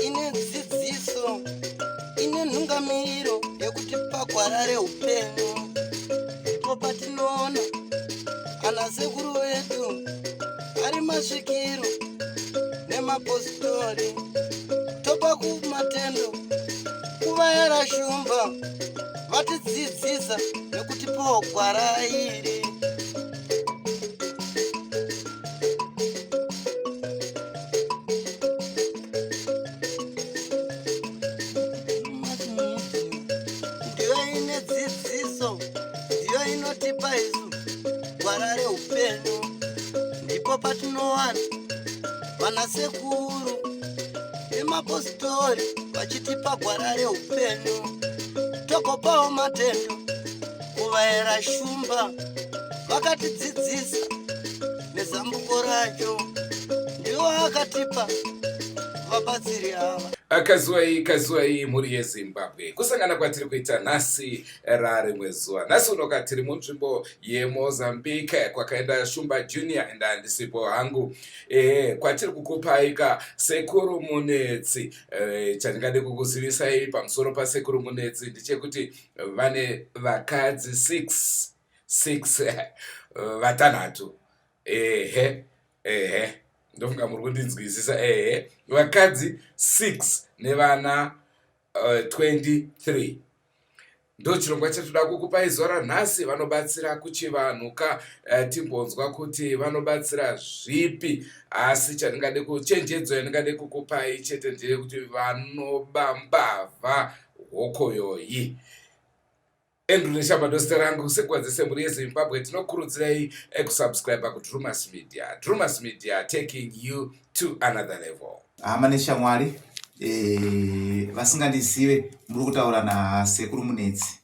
ine dzidziso ine nhungamiriro yekutipa gwara reupenyu. Ndipo patinoona ana sekuru vedu ari masvikiro nemapositori, topa kumatendo kuvayera shumba vatidzidzisa nekutipawo gwara iri. Ndiyo ine dzidziso, ndiyo inotipa isu gwara reupenyu. Ndipo patinowana vanasekuru nemapositori vachitipa gwara reupenyu, togopawo matendo kuvayera shumba vakatidzidzisa nezambuko racho. Ndiwo akatipa vabatsiri ava. Kazuwai muri yeZimbabwe. Kusangana kwatiri kuita nhasi rarimwe zuva. Nhasi unoka tiri munzvimbo yeMozambique kwakaenda Shumba Junior enda handisipo hangu. Kwatiri kukupaika Sekuru Munetsi. Chandingade kukuzivisai pamusoro paSekuru Munetsi ndechekuti vane vakadzi 6 vatanhatu. Ndofunga muri kundinzwisisa. Vakadzi 6 nevana 23. Ndo chirongwa chatoda kukupai zuva ranhasi. Vanobatsira kuchivanhuka. Timbonzwa kuti vanobatsira zvipi, asi chandingade kuchenjedzo yandingade kukupai chete ndeye kuti vanobambavha hokoyoyi. Andrew Neshamba zita rangu. Sekwadzise muri yeZimbabwe. Tinokurudzirai kusubscribe kuDrumas Media. Drumas Media, taking you to another level. Manesha Mwari, vasingandizive muri kutaura naSekuru Munetsi.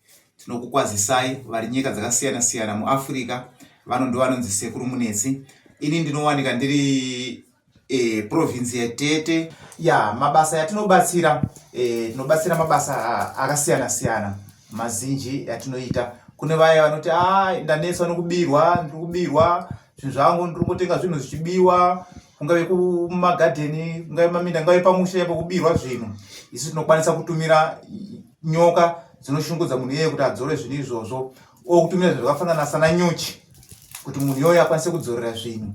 Tinokukwazisai vari nyika dzakasiyana-siyana muAfrica ndo vanonzi Sekuru Munetsi. Ini ndinowanika ndiri province yeTete. Mabasa yatinobatsira, tinobatsira mabasa akasiyana-siyana. Mazinji yatinoita kune vaya vanoti ndanetsa nokubirwa, ndiri kubirwa zvinhu zvangu, ndiri kutenga zvinhu zvichibiwa, kungave kumagadheni, kungave maminda, kungave pamusha yapo kubirwa zvinhu. Isu tinokwanisa kutumira nyoka dzinoshungudza munhu iyeye kuti adzore zvinhu izvozvo, okutumira zvinhu zvakafanana sana nyuchi kuti munhu iyoyo akwanise kudzorera zvinhu.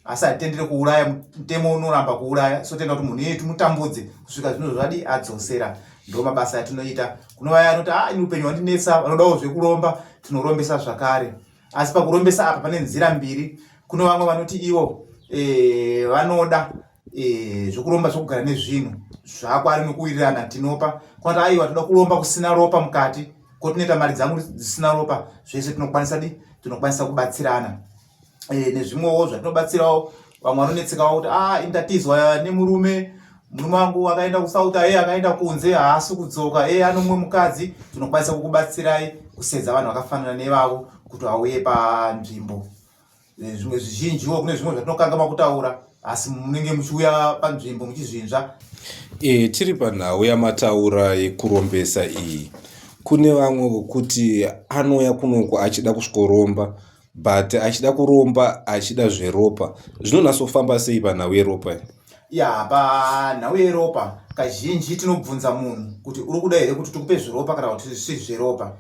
Asi hatitendere kuuraya, mutemo unoramba kuuraya, so tenda kuti munhu iyeye timutambudze kusvika zvinhu zvadi adzosera. Ndo mabasa yatinoita. Kuno vaya vanoti ini upenyu hwandinetsa, vanodawo zvekuromba, tinorombesa zvakare. Asi pakurombesa apa pane nzira mbiri. Kuno vamwe vanoti ivo vanoda zvekuromba zvokugara nezvinhu zvakwari nokuwirirana tinopa. Kunoti aiwa toda kuromba kusina ropa mukati, kotinoita mari dzangu dzisina ropa, zvese tinokwanisa kubatsirana. Nezvimwewo zvatinobatsirawo, vamwe vanonetsekawo kuti indatizwa nemurume wangu akaenda kuSouth, akaenda kunze, haasi kudzoka, anomwe mukadzi. Tinokwanisa kukubatsirai kusedza vanhu vakafanana nevavo kuti vauye panzvimbo. Zvimwe zvizhinjiwo kune zvimwe zvatinokangama kutaura, asi munenge muchiuya panzvimbo muchizvinzva. Tiri panhau yamataura yekurombesa iyi. Kune vamwe kuti anouya kunoko achida kusvikoromba, but achida kuromba achida zveropa. Zvinonasofamba sei panhau yeropa? Panhau yeropa kazhinji tinobvunza munhu kuti uri kuda here kuti tikupe zveropa kana kuti zvisi zveropa.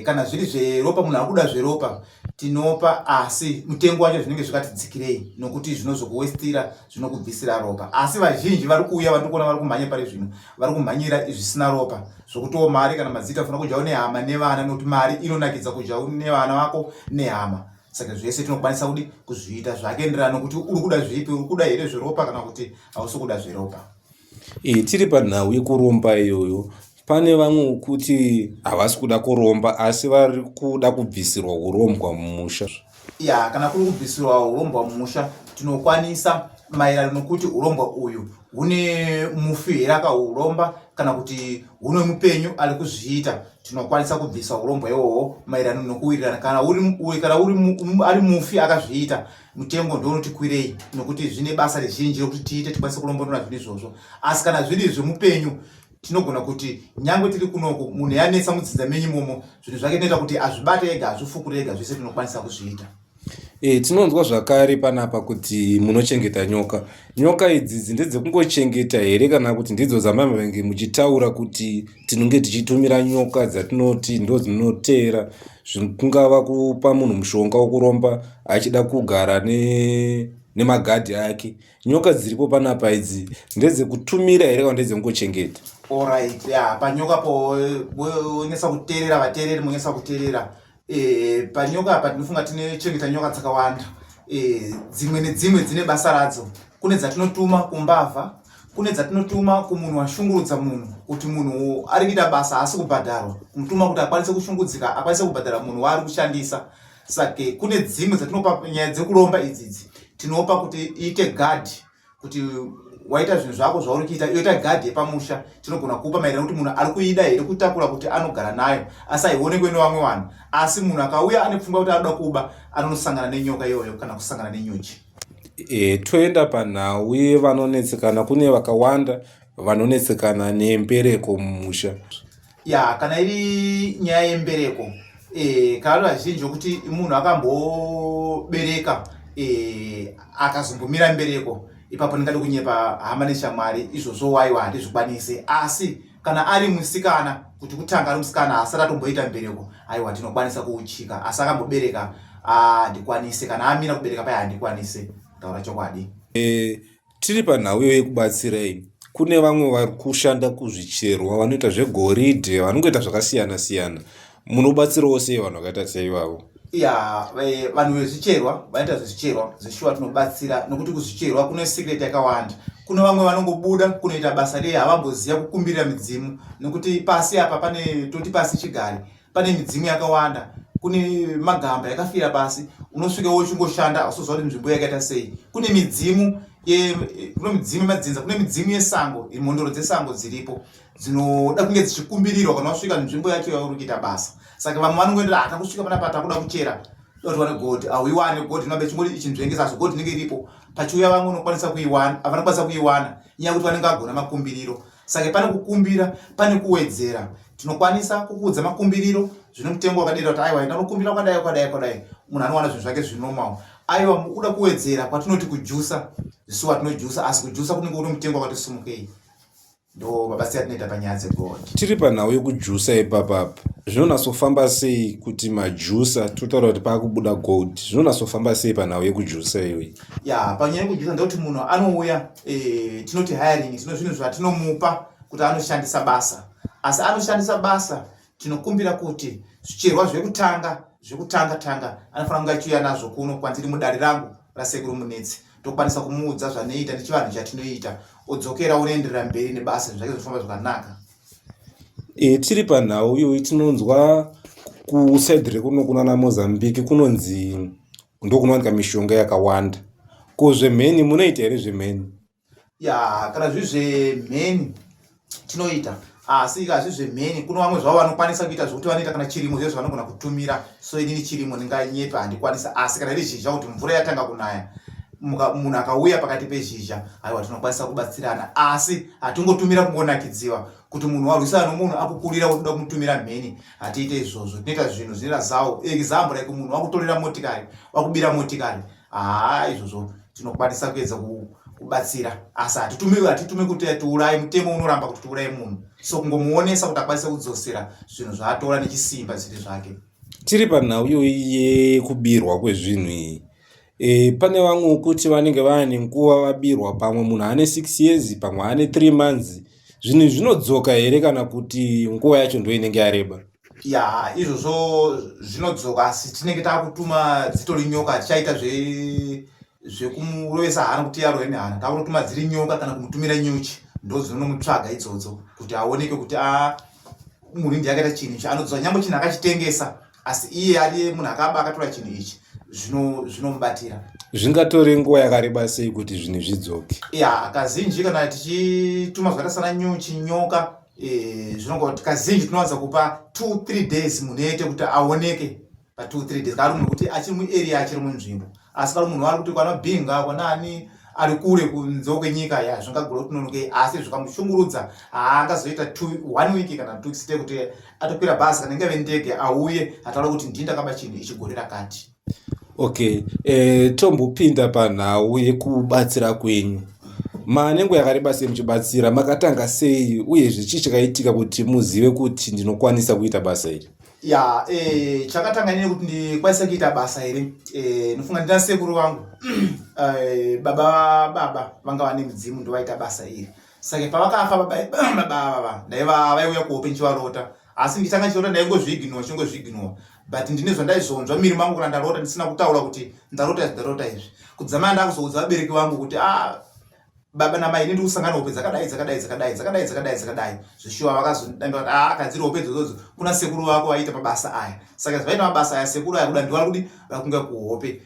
Kana zviri zveropa, munhu akuda zveropa, tinopa, asi mutengo wacho zvinenge zvikatidzikirei nokuti zvinozokuwestira, zvinokubvisira ropa. Asi vazhinji vari kuuya vari kuona vari kumhanya pari zvino, vari kumhanyira zvisina ropa, zvokutowo mari kana madzita afuna kudyawo nehama nevana, nokuti mari inonakidza kudyawo nevana vako nehama. Saka zvese tinokwanisa kuzviita zvakaenderana nokuti uri kuda zvipi, uri kuda here zveropa kana kuti hausi kuda zveropa. Tiri panhau yekuromba iyoyo. Pane vamwe kuti havasi kuda kuromba asi vari kuda kubvisirwa urombwa mumusha. Kana kuri kubvisirwa urombwa mumusha, tinokwanisa maererano nokuti urombwa uyu hune mufi here akauromba kana kuti hune mupenyu ari kuzviita. Tinokwanisa kubvisa urombwa iwohwo maererano nokuwirirana. Kana ari mufi akazviita, mutengo ndounotikwirei nokuti zvine basa rizhinji rokuti tiite tikwanise kuromba ndona zvinhu izvozvo. Asi kana zviri zvemupenyu, tinogona kuti nyangwe tiri kunoko munhu yanetsa mudzinza menyu imomo zvinhu zvake tinoita kuti azvibate ega azvifukure ega zvese tinokwanisa kuzviita. Tinonzwa zvakare panapa kuti munochengetera nyoka idzi ndedzekungochengeta here kana kuti ndidzo dzamavenge muchitaura kuti tinenge tichitumira nyoka dzatinoti ndo dzinotera kungava kupa munhu mushonga wokuromba achida kugara nemagadhi ake. Nyoka dziripo panapa idzi ndedzekutumira here kana ndedzekungochengeta? Alright, panyoka po unesa kuterera vatereri munesa kuterera. Panyoka apa tinofunga tinechengeta nyoka dzakawanda. Dzimwe nedzimwe dzine basa radzo. Kune dzatinotuma kumbavha, kune dzatinotuma kumunhu washungurudza munhu kuti munhu ari kuita basa asi kubhadharwa, kumutuma kuti akwanise kushungudzika, akwanise kubhadhara munhu waari kushandisa. Saka kune dzimwe dzatinopa nyaya dzekuromba idzidzi tinopa kuti iite gadhi, kuti waita zvinhu zvako zvauri kuita yoita gadhi yepamusha. Tinogona kupa maererano kuti munhu ari kuida here kutakura kuti anogara nayo asi haionekwe nevamwe vanhu, asi munhu akauya ane pfungwa kuti anoda kuba anonosangana nenyoka iyoyo kana kusangana nenyuchi. Toenda panhau yevanonetsekana. Kune vakawanda vanonetsekana nembereko mumusha. Kana iri nyaya yembereko, kana vazhinji kuti munhu akambobereka akazombomira mbereko, ipapo ndingade kunyepa hama neshamwari izvozvo waiwa handizvikwanise. Asi kana ari musikana, kuti kutanga ari musikana asati atomboita mbereko, aiwa tinokwanisa kuuchika. Asi akambobereka handikwanise, kana amira kubereka paya handikwanise, taura chokwadi. Tiri panhau yekubatsirai. Kune vamwe vari kushanda kuzvicherwa, vanoita zvegoridhe, vanongoita zvakasiyana siyana. Munobatsirawo sei vanhu vakaita seivavo? Vanhu vezvicherwa vanoita zvezvicherwa zveshuwa tinobatsira, nokuti kuzvicherwa kune secret yakawanda. Kune vamwe vanongobuda kunoita basa rei havamboziva kukumbirira midzimu, nokuti pasi apa pane toti pasi chigare pane midzimu yakawanda. Kune magamba yakafira pasi, unosvika wochungoshanda usoziva kuti nzvimbo yakaita sei. Kune midzimu yemadzinza, kune midzimu yesango, mhondoro dzesango dziripo dzinoda kunge dzichikumbirirwa kana wasvika nzvimbo yacho yauri kuita basa. Saka vamwe vanongoenda atakusvika panapa takuda kuchera doti wane god, auiwane god, inobe chingoti ichinzvengesa asi god inenge iripo. Pachiuya vamwe unokwanisa kuiwana, vanokwanisa kuiwana nyaya kuti vanenge vagona makumbiriro. Saka pane kukumbira, pane kuwedzera. Tinokwanisa kukuudza makumbiriro zvine mutengo wakadira kuti aiwa ndinokumbira kwadai munhu anowana zvinhu zvake zvinomawo. Aiwa mukuda kuwedzera kwatinoti kujusa, zvisuwa tinojusa, asi kujusa kunenge kuri mutengo wakati simukei. Ndo mabasa atinoita panyaya dzegod. Tiri panhau yekujusa ipapapa, zvinonasofamba sei kuti majusa totaura kuti paakubuda gold? Zvinonasofamba sei panhau yekujusa iyoyi? Panyaya yekujusa ndekuti munhu anouya, tinoti hiring, tino zvinhu zvatinomupa kuti anoshandisa basa. Asi anoshandisa basa, tinokumbira kuti zvicherwa zvekutanga anofanira kunge achiuya nazvo kuno kwandiri mudare rangu rasekuru Munetsi. Tokwanisa kumuudza zvanoita nechivanhu chatinoita, odzokera unoenderera mberi nebasa zvake zvofamba zvakanaka. Tiri panhau iyoyi tinonzwa kusaidhi rekuno kunana Mozambique kunonzi ndokunowanika mishonga yakawanda. Ko zvemheni munoita here zvemheni? Kana zvemheni tinoita, asi ikazvi zvemheni kuno vamwe zvavo vanokwanisa kuita zvokuti vanoita kana chirimo zvezvo vanogona kutumira. So inini chirimo ndinganyepa handikwanisa, asi kana iri zhizha kuti mvura yatanga kunaya, munhu akauya pakati pezhizha, aiwa tinokwanisa kubatsirana. Asi hatingotumira kungonakidziwa kuti munhu warwisana nomunhu akukurira wotoda kumutumira mheni, hatiite izvozvo. Tinoita zvinhu zvinera zvawo. Example like munhu wakutorera motikari, wakubira motikari, izvozvo tinokwanisa kuedza kubatsira, asi hatitumi kuti tiuraye, mutemo unoramba kuti tiuraye munhu. So kungomuonesa kuti akwanise kudzosera zvinhu zvaatora nechisimba zviri zvake. Tiri panhau iyoyi yekubirwa kwezvinhu iyi, pane vamwe kuti vanenge vane nguva vabirwa, pamwe munhu ane 6 years, pamwe ane 3 months. Zvinhu zvinodzoka here kana kuti nguva yacho ndo inenge yareba? Izvozvo zvinodzoka, asi tinenge takutuma dzitori nyoka tichaita zvekumurovesa hana kuti yarohe nehana. Takunotuma dziri nyoka kana kumutumira nyuchi, ndo dzinomutsvaga idzodzo kuti aoneke kuti munhu yakaita chinhu ichi. Anodzoka nyangwe chinhu akachitengesa, asi iye ari munhu akaba akatora chinhu ichi, zvinomubatira. Zvingatore nguva yakareba sei kuti zvinhu zvidzoke? Kazhinji kana tichituma zvakaita sana nyuchi, nyoka, zvinongoti kazhinji tinowanza kupa 2-3 days munhu ete kuti aoneke pa 2-3 days. Kana munhu kuti achiri muarea achiri munzvimbo, asi kana munhu ari kuti kwana bhinga kwanani ari kure kunze kwenyika ya zvingagona kuti nonoke asi zvikamushungurudza haangazoita 1 week kana 2 weeks kuti atokwira bhazi kana ingave ndege auye ataura kuti ndindakaba chinhu ichigore rakati. Okay, tombopinda panhau yekubatsira kwenyu. Manengo yakareba sei muchibatsira, makatanga sei uye chii chakaitika kuti muzive kuti ndinokwanisa kuita basa iri? Ya, chakatanga nini kuti ndikwanisa kuita basa iri, nofunga ndina sekuru vangu baba vanga vane mudzimu ndovaita basa iri. Saka pavakafa baba ndaiva vaiuya kuhope nchivarota, asi nditanga chirota ndaingozviginwa but ndine zvandaizonzwa miri mangu kana ndarota ndisina kutaura kuti ndarota izvi. Kudzamana ndakuzoudza vabereki vangu kuti baba namai ini ndikusangana hope dzakadai zvishuwa vakazodambira kuti kadziri hope dzodzo kuna sekuru vako vaita mabasa aya. Saka zvaita mabasa aya sekuru aya kuda ndivari kuti vakunge kuhope.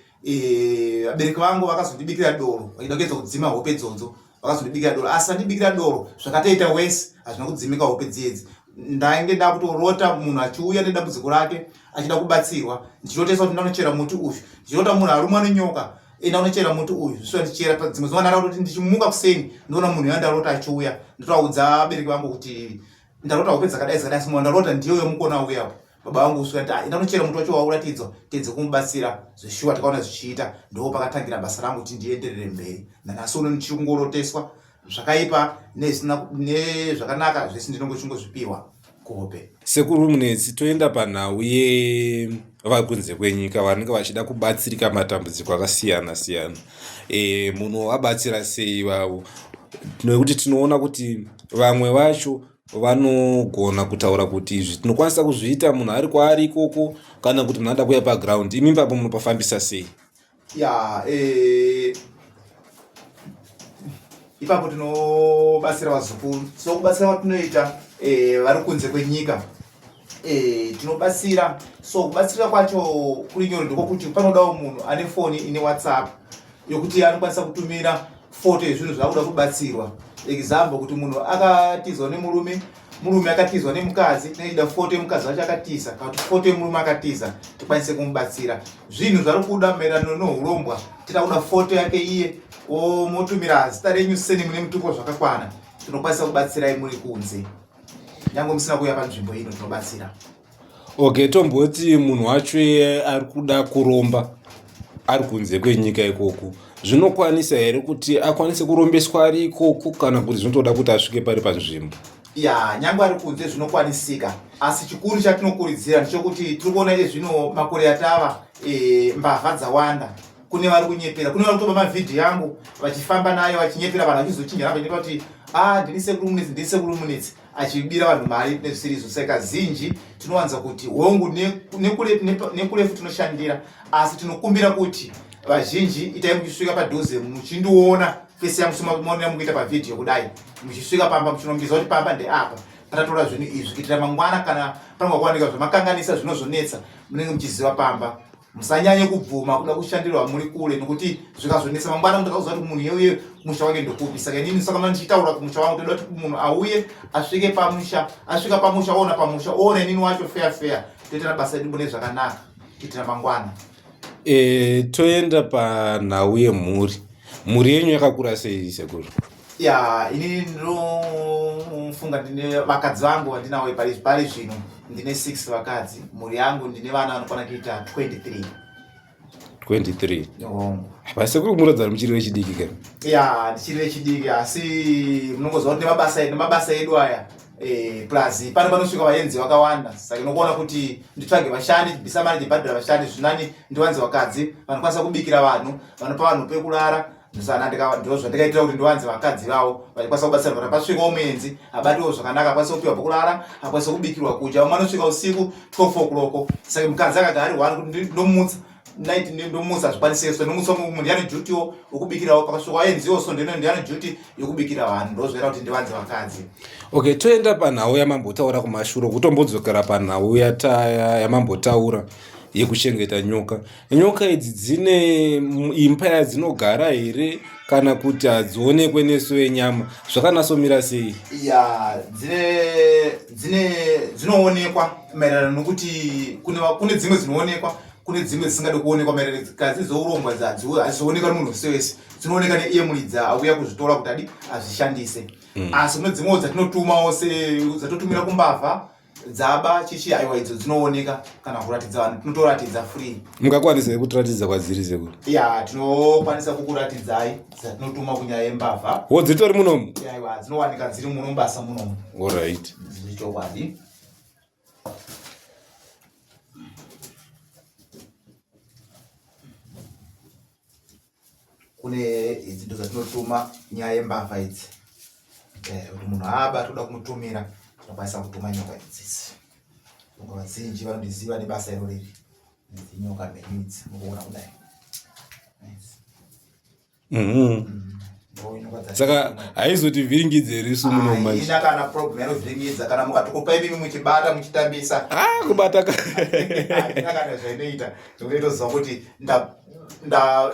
Vabereki vangu vakazondibikira doro vaida kuedza kudzima hope dzodzo, vakazondibikira doro asi vandibikira doro zvakatoita wese hazvina kudzimika hope dzidzi. Ndainge ndakutorota munhu achiuya nedambudziko rake achida kubatsirwa, ndichirotesa kuti ndanochera muti uyu, ndichirota munhu arumwa nenyoka ndanochera muti uyu, zviswa ndichera dzimwe zuva ndaraota kuti ndichimuka kuseni ndoona munhu yandarota achiuya, ndotaudza vabereki vangu kuti ndarota hope dzakadai asi munhu ndarota ndiyo yomukona uyapo. Baba vangu usvika kuti ndanochera muti wacho wauratidzwa tedze kumubatsira, zvishuwa takaona zvichiita, ndo pakatangira basa rangu kuti ndienderere mberi. Nanhasi uno ndichingoroteswa zvakaipa nezvakanaka zvese ndinongochingozvipiwa kuhope. Sekuru Munetsi, toenda panhau yevakunze kwenyika vanenge vachida kubatsirika matambudziko akasiyana siyana. Munhu wabatsira sei vavo? Nekuti tinoona kuti vamwe vacho vanogona kutaura kuti izvi tinokwanisa kuzviita munhu ari kwaari ikoko kana kuti munhu ada kuuya paground. Imi ipapo munopafambisa sei? Ya, ipapo tinobatsira vazukuru. So kubatsira kwatinoita vari kunze kwenyika tinobatsira. So kubatsira kwacho kuri nyore ndokuti panodawo munhu ane foni ine WhatsApp yokuti anokwanisa kutumira foto yezvinhu zvaakuda kubatsirwa. Example kuti munhu akatizwa nemurume akatizwa nemukadzi, tinoida foto yemukadzi wacho akatiza kana kuti foto yemurume akatiza tikwanise kumubatsira. Zvinhu zvari kuda maererano nourombwa tinoda foto yake iye motumira zita renyu seni mune mutupo zvakakwana, tinokwanisa kubatsirai muri kunze nyange musina kuuya panzvimbo ino tinobatsira. Okay, tomboti munhu wacho ari kuda kuromba ari kunze kwenyika ikoko, zvinokwanisa here kuti akwanise kurombeswa ari ikoko kana kuti zvinotoda kuti asvike pari panzvimbo? Ya, nyange ari kunze zvinokwanisika, asi chikuru chatinokurudzira ndechokuti tiri kuona izvi zvino makore atava mbavha dzawanda. Kune vari kunyepera, kune vari kutoba mavhidhiyo yangu vachifamba nayo vachinyepera vanhu vachizochinja vachinoita kuti ndini sekuru Munetsi achibira vanhu mari nezvisirizo. Saka zhinji tinowanza kuti hongu nekurefu tinoshandira, asi tinokumbira kuti vazhinji itai muchisvika padhuze muchindiona fesi yangu somaonera mukuita pavhidhiyo kudai, muchisvika pamba muchinombiza kuti pamba ndeapa patatora zvinhu izvi kuitira mangwana kana panenge kuwanika zvamakanganisa zvinozonetsa munenge muchiziva pamba. Musanyanye kubvuma kuda kushandirwa muri kure nokuti zvikazonetsa mangwana mutakaziva kuti munhu yeuye musha wake ndokupi. Saka inini saka ndichitaura kumusha wangu toda kuti munhu auye asvike pamusha, asvika pamusha ona pamusha ona inini wacho fair toita basa redu mune zvakanaka kuitira mangwana. Toenda panhau yemhuri. Mhuri yenyu yakakura sei sekuru? Ya, inini ndinofunga ndine vakadzi vangu vandinawo pari zvino ndine 6 vakadzi. Mhuri yangu ndine vana vanokwana kuita 23. Vasekuru murodza muchiri vechidiki kana? Ya, ndichiri vechidiki asi munongozva kuti mabasa edu aya plus pano panosvika vaenzi vakawanda. Saka inokuona kuti nditsvage vashandi, ndibvisa mari ndibhadhira vashandi, zvinani ndiwanze vakadzi vanokwanisa kubikira vanhu, vanopa vanhu pekurara. Ndo zvandikaitira kuti ndiwanze vakadzi vavo vachikwanisa kubatsira kuti pasvikawo muenzi abatiwo zvakanaka, akwanisa kupiwa pokurara, akwanisa kubikirwa kudya. Vamwe vanosvika usiku 12 o'clock. Saka mukadzi akagara ari wani kuti ndomutsa night ndomutsa zvikwanisiro, ndomutsa munhu ndiyane duty wokubikirawo, pakasvika vaenziwo so ndiyane duty yokubikira vanhu. Ndo zvaita kuti ndiwanze vakadzi. Okay, toenda panhau yamambotaura kumashure kutombodzokera panhau yamambotaura yekuchengeta nyoka. Nyoka idzi dzine imba yadzinogara here kana kuti hadzionekwe neso yenyama? Zvakanatsomira sei? Ya, dzinoonekwa maererano nokuti kune dzimwe dzinoonekwa kune dzimwe dzisingade kuonekwa maererano kazi dzourongwa hadzizooneka nemunhu wese wese dzinooneka neiye mulidza auya kuzvitora kuti adi azvishandise asi kune dzimwewo dzatinotumawo dzatotumira kumbavha dzaba chichi aiwa idzo dzinooneka kana kuratidza vanhu tinotoratidza free. Mungakwanisa kutiratidza kwadziri sekuru? Ya tinokwanisa kukuratidzai dzatinotuma kunyaya yembavha. Dzitori munomu? Aiwa dzinowanika dziri muno basa munomu. Alright. Zvichokwadi. Kune idzi ndo dzatinotuma nyaya yembavha idzi. Kuti munhu aba toda kumutumira tinokwanisa kutuma nyoka idzidzi. Nyoka vazhinji vanondiziva nebasa iro riri. Nyoka nemidzi mukuona kudai. Saka haizoti vhiringidze risu muno manje. Ina kana problem yanovhiringidza kana mukatokupa imi muchibata muchitambisa. Kubata ina kana zvainoita zvinotoziva kuti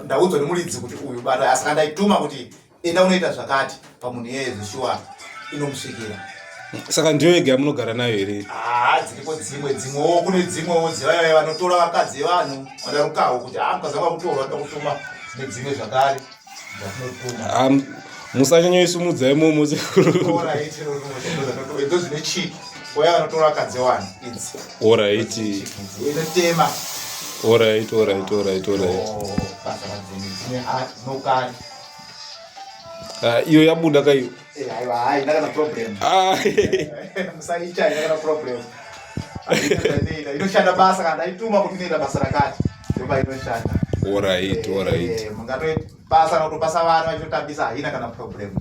ndaudzwa nemulidzi kuti uyu bata asi kandaituma kuti enda unoita zvakati pamunhu iyeye shuwa inomusvikira. Saka ndiyo yega yamunogara nayo here? Dziripo dzimwewo kune dzimwewo dzevaya vanotora vakadzi vevanhu vadarukawo kuti mukazi vanga kutorwa da kutuma dzine dzimwe zvakare dzatinotuma. Musachanyoisumudza imomo sekuru. Ndo zvine chiki vaya vanotora vakadzi vevanhu idzi. Alright. Inotema. Alright. Basa radzine nokari. Iyo yabuda kaiyo? Aiwa haina kana problem. Musaita haina kana problem. Inoshanda basa kana ndaituma kuti inoita basa rakati. Ndoba inoshanda. Alright. Mungatoita basa notopasa vanhu vachitotambisa haina kana problem.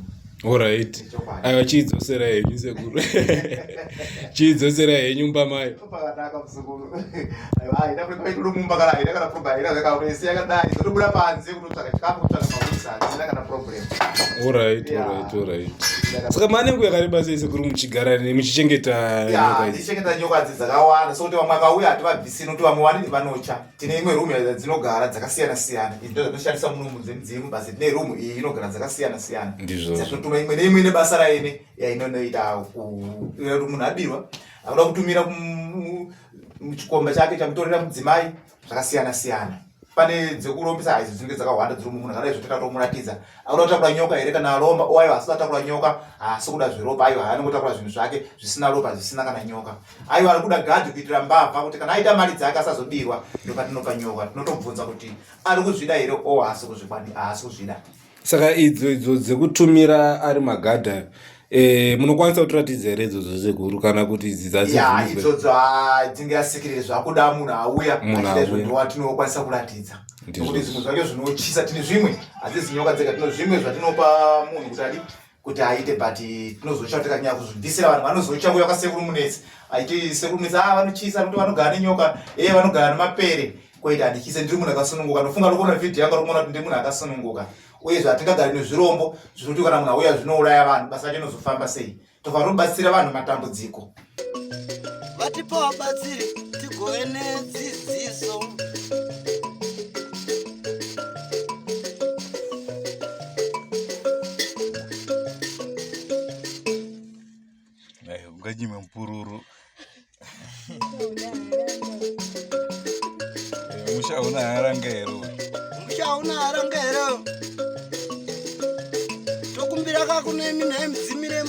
Alright. Aiwa chidzosera henyu sekuru. Chidzosera henyu mbamai. Pakanaka muzukuru. Aiwa haina kuti mumba kana haina kana problem. Haina zvakaonesa yakadai. Zotobuda panze kutotsvaka chikafu kutsvaka mavisa haina kana problem. Alright. Saka manengu yakareba sei sekuru muchigara muchichengeta nyoka idzi? Ndichengeta nyoka idzi dzakawanda sokuti vamwe vakauya hativabvisi nokuti vamwe vanenge vanocha. Tine imwe rumu dzinogara dzakasiyana-siyana. Izvi ndo zvanoshandisa munomu mudzimu basi tine rumu iyi inogara dzakasiyana-siyana. Ndizvo. Imwe neimwe ine basa raine yainoita kuti munhu abirwa akuda kutumira muchikomba chake chamutorera mudzimai zvakasiyana-siyana. Pane dzekurombisa haizi dzinenge dzakawanda dziri mumunhu kana izvo takatomuratidza akuda kutakura nyoka here kana aromba aiwa asina kutakura nyoka haasi kuda zveropa aiwa haanongotakura zvinhu zvake zvisina ropa zvisina kana nyoka aiwa ari kuda gadhi kuitira mbavha kuti kana aita mari dzake asazobirwa ndopatinopa nyoka tinotobvunza kuti ari kuzvida here haasi kuzvida. Saka idzo dzekutumira ari magadha munokwanisa kutoratidza here idzodzo sekuru kana kuti idzi idzodzo dzinge asikirire zvakuda munhu auya achidaizvondowa tinokwanisa kuratidza nekuti zvimwe zvacho zvinochisa tine zvimwe hadzisi nyoka dzega tino zvimwe zvatinopa munhu kuti aite but tinozocha tikanyanya kuzvibvisira vanhu vanozocha kuya kwasekuru munetsi aiti sekuru munetsi vanochisa nokuti vanogara nenyoka vanogara nemapere koita handichise ndiri munhu akasununguka ndofunga tokuona vhidhiyo yanga tokuona kuti ndiri munhu akasununguka uye zvatingagari nezvirombo zvinoti kana munhu auya zvinouraya vanhu basa racho inozofamba sei tofanira kubatsira vanhu matambudziko. Vatipa vabatsiri tigove nedzidziso. Unganyime mpururu. Mushauna harangero. Tokumbira kakune mina mdzimire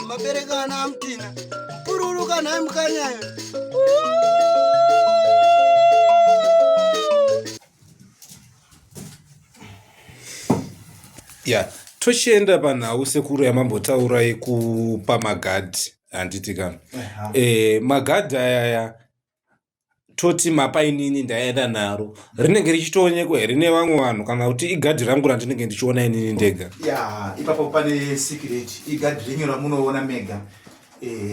maberekana amtina. Mpururu kana mkanyayo. Tochienda panhau sekuru yamambotaura yekupa magadhi handiti kana magadhi ayaya toti mapainini ndaenda naro rinenge richitoonekwa here nevamwe vanhu kana kuti igadhi rangu randinenge ndichiona inini ndega? Ipapo pane secret igadhi renyu ramunoona mega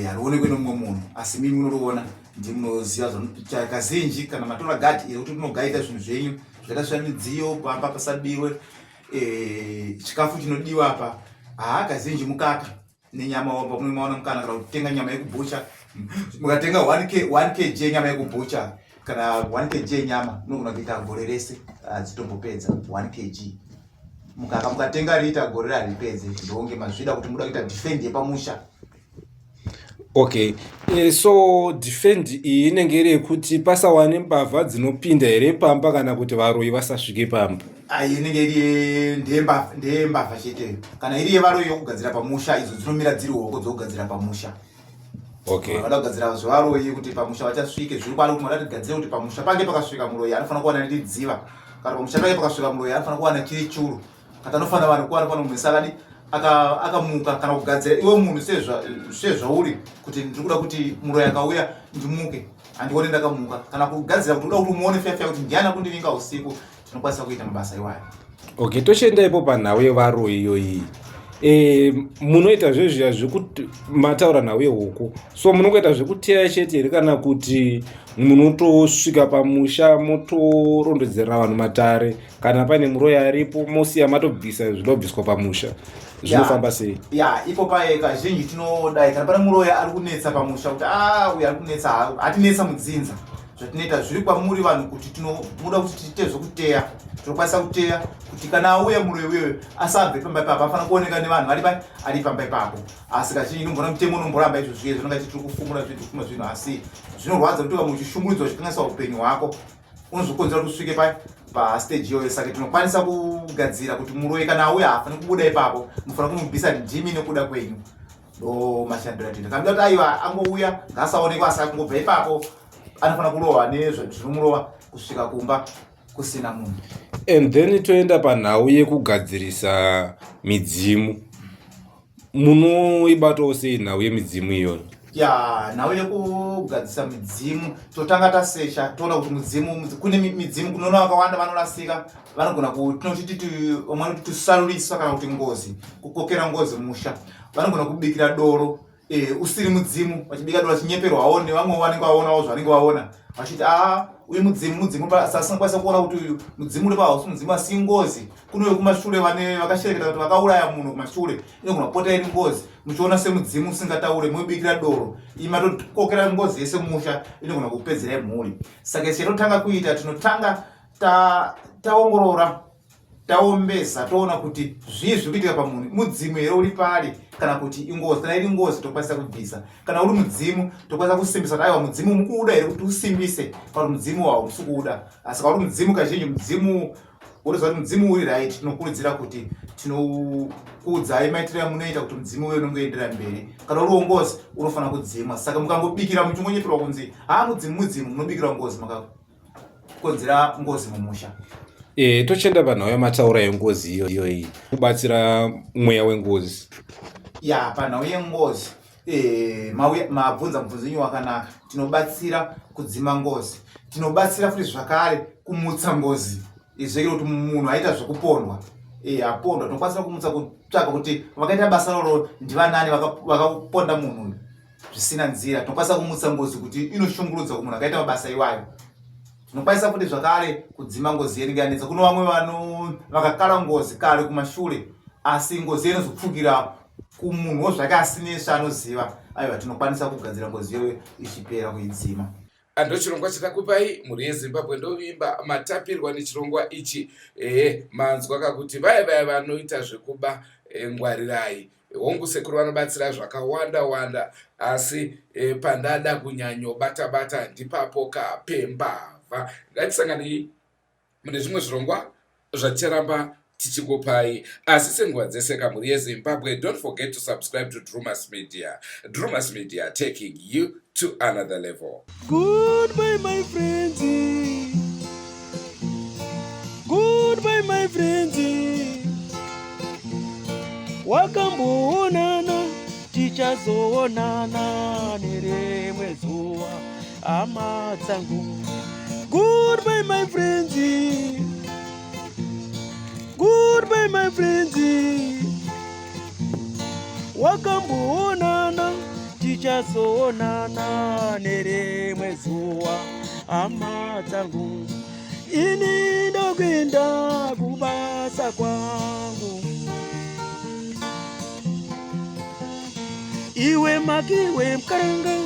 harionekwe nomumwe munhu asi mimi munotoona ndimunoziva kazhinji kana matora gadhi yekuti munogaita zvinhu zvenyu zvakasvira midziyo pamba pasabirwe chikafu chinodiwa apa kazhinji mukaka nenyama wamba munomaona mukana kana kutenga nyama yekubhucha mukatenga 1 kg nyama yekubhucha kana 1 kg nyama munogona kuita gore rese dzitombopedza 1 kg mukaka mukatenga riita gore raripedze ndonge mazvida kuti muda kuita defend yepamusha Okay, so defend iyi inenge iri yekuti pasawane mbavha dzinopinda here pamba kana kuti varoyi vasasvike pamba? inenge iri ndeyembavha cheteyo. Kana iri yevaroyi yokugadzira pamusha, idzo dzinomira dziri hoko dzokugadzira pamusha. Okay. Vanoda kugadzira zvevaroyi kuti pamusha vachasvike. Zviri pano kuti vanoda tigadzire kuti pamusha pange pakasvika muroyi anofanira kuwana netidziva. Kana pamusha pange pakasvika muroyi anofanira kuwana chiri churu. Kana anofanira vanhu kuwana pano munhu saka akamuka kana kugadzira iwe munhu sezvauri kuti ndiri kuda kuti muroyi akauya ndimuke handione ndakamuka. Kana kugadzira kuti uda kuti umuone fefe kuti ndiani akundivinga usiku, tinokwanisa kuita mabasa iwayo. Okay, tochiendaipo panhau yevaroyi iyoyi. Munoita zvezviya zvekuti mataura nhau yehuku, so munongoita zvekuteya chete here kana kuti munotosvika pamusha motorondedzera vanhu matare kana pane muroyi aripo mosiya matobvisa zvinobviswa pamusha? Zvinofamba sei? Ipo paye kazhinji tinodai kana pane muroyi ari kunetsa pamusha kuti uyu ari kunetsa, hatinetsa mudzinza. Zvatinoita zviri kwamuri vanhu kuti tinomuda kuti tiite zvokuteya, tinokwanisa kuteya kuti kana auya muroyi uyoyo asabve pamba ipapo afanira kuoneka nevanhu ari pamba ipapo. Asi kazhinji inombona mutemo unomboramba izvo zviye zvinonga tiri kufumura zvinhu, asi zvinorwadza kuti kana muchishungurudzwa zvikanganisa upenyu hwako unozokonzera kuti usvike pastage iyoyo. Saka tinokwanisa kugadzira kuti muroyi kana auya haafaniri kubuda ipapo, mufanira kumubvisa ndimi nekuda kwenyu. Ndo mashandiro atinoita. Kana kuti aiwa angouya ngaasaonekwa asaka kungobva ipapo, anofanira kurova nezvinomurova kusvika kumba kusina munhu. And then toenda panhau yekugadzirisa midzimu. Munoibatawo sei nhau yemidzimu iyoyo? Nhau yekugadzirisa midzimu totanga tasesha toona kuti kune midzimu kunoona vakawanda vanorasika, vanogona tinoti tusaruriswa kana kuti ngozi, kukokera ngozi musha. Vanogona kubikira doro usiri mudzimu, vachibika doro vachinyeperwawo nevamwe vanenge vaonawo zvanenge vaona, vachiti uyu mudzimu sasingakwanisa kuona kuti uyu mudzimu uri pahausi mudzimu asi ngozi. Kunoyo kumashure vane vakashereketa kuti vakauraya munhu kumashure inogona kupota iri ngozi, muchiona semudzimu usingataure mubikira doro imatokokera ngozi yese musha, inogona kupedzera mhuri. Saka chetotanga kuita tinotanga taongorora, taombesa, toona kuti zvii zviri kuitika pamunhu, mudzimu here uri pari kana kuti ingozi. Kana iri ngozi tokwanisa kubvisa, kana uri mudzimu tokwanisa kusimbisa kuti aiwa mudzimu mukuuda here kuti usimbise kana mudzimu wawo musikuuda. Asi kana uri mudzimu kazhinji mudzimu uriziva kuti mudzimu uri right, tinokurudzira kuti tinokuudzai maitiro amunoita kuti mudzimu uyo unongoendera mberi. Kana uri ngozi unofanira kudzimwa. Saka mukangobikira muchingonyeperwa kunzi mudzimu munobikira ngozi, makakonzera ngozi mumusha. Tochienda panhau yamataura yengozi iyoyi, kubatsira mweya wengozi. Panhau yengozi mabvunza mubvunzo inyu wakanaka. Tinobatsira kudzima ngozi, tinobatsira futi zvakare kumutsa ngozi. Zvekere kuti munhu aita zvekupondwa, apondwa tinokwanisa kumutsa, kutsvaka kuti vakaita basa roro ndivanani vakaponda munhu zvisina nzira. Tinokwanisa kumutsa ngozi kuti inoshungurudza kumunhu akaita mabasa iwayo. Tinokwanisa futi zvakare kudzima ngozi yenenge yanetsa. Kuno vamwe vanhu vakakara ngozi kare kumashure, asi ngozi inozopfukira kumunhu zvake asine zvaanoziva. Aiwa, tinokwanisa kugadzira ngozi iyoyo ichipera kuidzima. Ando chirongwa chatakupai muri yeZimbabwe ndovimba matapirwa nechirongwa ichi. Manzwa kakuti vaya vanoita zvekuba ngwarirai. Hongu sekuru vanobatsira zvakawanda, asi pandada kunyanyobata ndipapo kapembavha. Ngatisangane mune zvimwe zvirongwa zvaticharamba tichikupai, asi senguva dzese kamuri yeZimbabwe, don't forget to subscribe to Drumas Media. Drumas Media, taking you to another level. Goodbye my friends, goodbye my friends, wakamboonana tichazoonana nerimwe zuva hama dzangu. Goodbye my friends, goodbye my friends, wakamboonana tichazoonana nerimwe zuva hama dzangu. Ini ndokuenda kubasa kwangu, iwe makiwe mkaranga,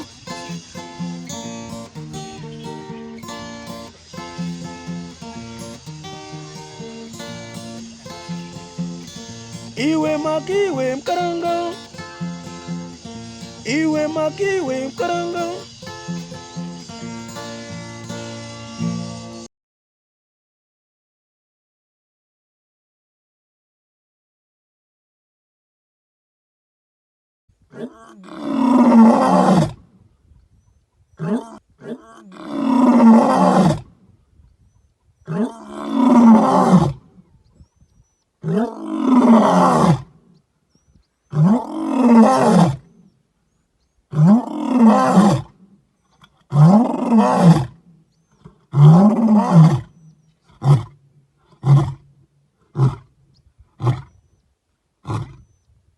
iwe makiwe mkaranga, iwe makiwe mkaranga.